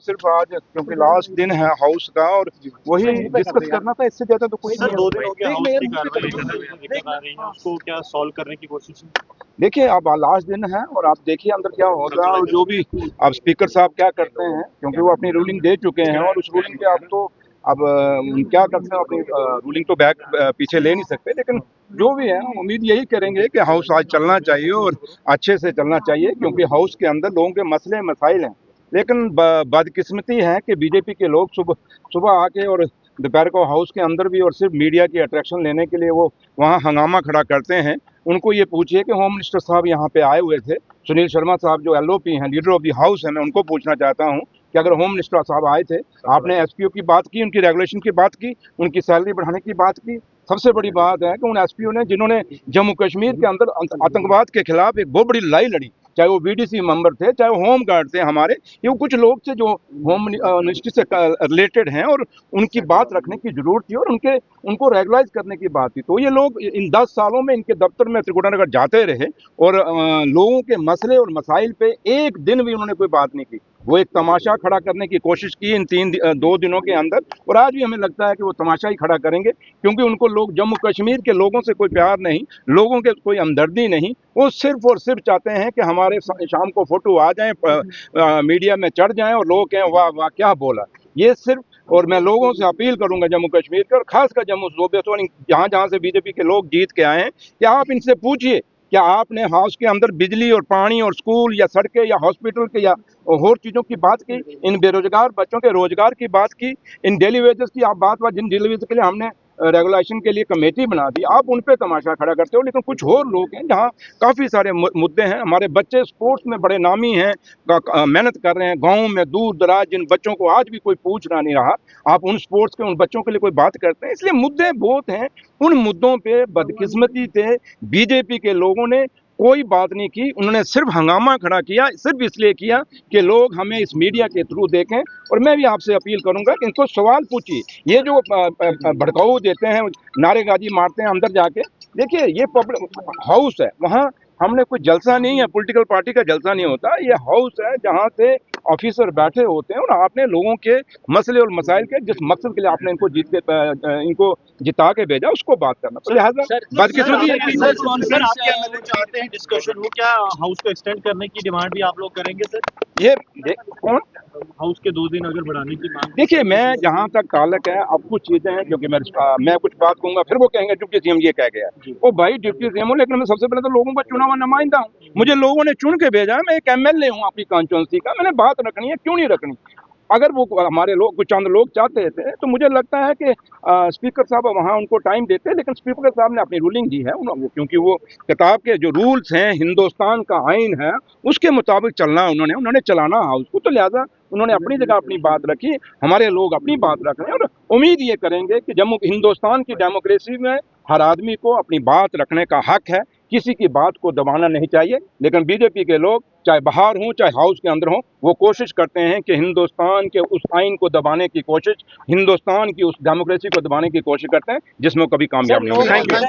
तो सिर्फ आज क्योंकि लास्ट दिन है हाउस का और वही डिस्कस करना था, इससे ज्यादा तो कुछ सर नहीं। 2 दिन हो गया हाउस की कार्रवाई दिक्कत आ रही है, उसको क्या सॉल्व करने की कोशिश है? देखिए अब लास्ट दिन है और आप देखिए अंदर क्या होगा और जो भी अब स्पीकर साहब क्या करते हैं, क्योंकि वो अपनी रूलिंग दे चुके हैं और उस रूलिंग पे आप तो अब क्या करते हैं, अपनी रूलिंग तो बैक पीछे ले नहीं सकते, लेकिन जो भी है उम्मीद यही करेंगे कि हाउस आज चलना चाहिए और अच्छे से चलना चाहिए, क्योंकि हाउस के अंदर लोगों के मसले मसाइल हैं। लेकिन बदकिस्मती है कि बीजेपी के लोग सुबह सुबह आके और दोपहर को हाउस के अंदर भी और सिर्फ मीडिया की अट्रैक्शन लेने के लिए वो वहाँ हंगामा खड़ा करते हैं। उनको ये पूछिए कि होम मिनिस्टर साहब यहाँ पे आए हुए थे, सुनील शर्मा साहब जो एलओपी हैं, लीडर ऑफ द हाउस है, मैं उनको पूछना चाहता हूँ कि अगर होम मिनिस्टर साहब आए थे, आपने एसपीओ की बात की, उनकी रेगुलेशन की बात की, उनकी सैलरी बढ़ाने की बात की। सबसे बड़ी बात है कि उन एसपीओ ने जिन्होंने जम्मू कश्मीर के अंदर आतंकवाद के खिलाफ एक बहुत बड़ी लड़ाई लड़ी, चाहे वो बीडीसी मेंबर थे, चाहे वो होम गार्ड थे हमारे, ये कुछ लोग थे जो होम मिनिस्ट्री से रिलेटेड हैं और उनकी बात रखने की जरूरत थी और उनको रेगुलाइज करने की बात थी। तो ये लोग इन 10 सालों में इनके दफ्तर में त्रिकुटानगर जाते रहे और लोगों के मसले और मसाइल पे एक दिन भी उन्होंने कोई बात नहीं की। वो एक तमाशा खड़ा करने की कोशिश की इन 2 दिनों के अंदर, और आज भी हमें लगता है कि वो तमाशा ही खड़ा करेंगे, क्योंकि उनको लोग जम्मू कश्मीर के लोगों से कोई प्यार नहीं, लोगों के कोई हमदर्दी नहीं। वो सिर्फ और सिर्फ चाहते हैं कि हमारे शाम को फोटो आ जाएं, मीडिया में चढ़ जाएं और लोग कहें वाह वाह क्या बोला। ये सिर्फ, और मैं लोगों से अपील करूंगा जम्मू कश्मीर के और खासकर जम्मू सूबे से, जहां जहां से बीजेपी के लोग जीत के आए हैं, कि आप इनसे पूछिए क्या आपने हाउस के अंदर बिजली और पानी और स्कूल या सड़कें या हॉस्पिटल के या और चीजों की बात की, इन बेरोजगार बच्चों के रोजगार की बात की, इन डेली वेजेस की आप बात जिन डेली वेजेस के लिए हमने रेगुलेशन के लिए कमेटी बना दी, आप उन पे तमाशा खड़ा करते हो। लेकिन कुछ और लोग हैं जहाँ काफी सारे मुद्दे हैं। हमारे बच्चे स्पोर्ट्स में बड़े नामी हैं, मेहनत कर रहे हैं, गाँव में दूर दराज जिन बच्चों को आज भी कोई पूछ रहा नहीं रहा, आप उन स्पोर्ट्स के उन बच्चों के लिए कोई बात करते हैं। इसलिए मुद्दे बहुत हैं, उन मुद्दों पे बदकिस्मती से बीजेपी के लोगों ने कोई बात नहीं की। उन्होंने सिर्फ हंगामा खड़ा किया, सिर्फ इसलिए किया कि लोग हमें इस मीडिया के थ्रू देखें। और मैं भी आपसे अपील करूंगा कि इनको सवाल पूछिए, ये जो भड़काऊ देते हैं, नारेबाजी मारते हैं अंदर जाके, देखिए ये पब्लिक हाउस है, वहाँ हमने कोई जलसा नहीं है, पॉलिटिकल पार्टी का जलसा नहीं होता, ये हाउस है जहाँ से ऑफिसर बैठे होते हैं और आपने लोगों के मसले और मसाइल के जिस मकसद के लिए आपने इनको जिता के भेजा उसको बात करना। तो लिहाजा चाहते हैं डिस्कशन हो, क्या हाउस को एक्सटेंड करने की डिमांड भी आप लोग करेंगे सर? ये कौन हाउस के 2 दिन अगर बढ़ाने की मांग? देखिए मैं जहाँ तक ताल्लुक है, अब कुछ चीजें हैं क्योंकि मैं कुछ बात कहूंगा फिर वो कहेंगे डिप्टी सीएम ये कह गया। ओ भाई डिप्टी सीएम हूँ, लेकिन मैं सबसे पहले तो लोगों का चुना हुआ नुमाइंदा हूँ, मुझे लोगों ने चुन के भेजा है, मैं एक एमएलए हूँ अपनी कॉन्स्टिट्यूंसी का, मैंने बात रखनी है, क्यों नहीं रखनी। अगर वो हमारे लोग कुछ चंद लोग चाहते थे तो मुझे लगता है कि स्पीकर साहब वहाँ उनको टाइम देते, लेकिन स्पीकर साहब ने अपनी रूलिंग दी है, क्योंकि वो किताब के जो रूल्स हैं, हिंदुस्तान का आइन है, उसके मुताबिक चलना उन्होंने चलाना हाउस को, तो लिहाजा उन्होंने अपनी जगह अपनी बात रखी, हमारे लोग अपनी बात रख रहे हैं और उम्मीद ये करेंगे कि हिंदुस्तान की डेमोक्रेसी में हर आदमी को अपनी बात रखने का हक है, किसी की बात को दबाना नहीं चाहिए। लेकिन बीजेपी के लोग चाहे बाहर हों चाहे हाउस के अंदर हों, वो कोशिश करते हैं कि हिंदुस्तान के उस आइन को दबाने की कोशिश, हिंदुस्तान की उस डेमोक्रेसी को दबाने की कोशिश करते हैं जिसमें कभी कामयाब नहीं होते।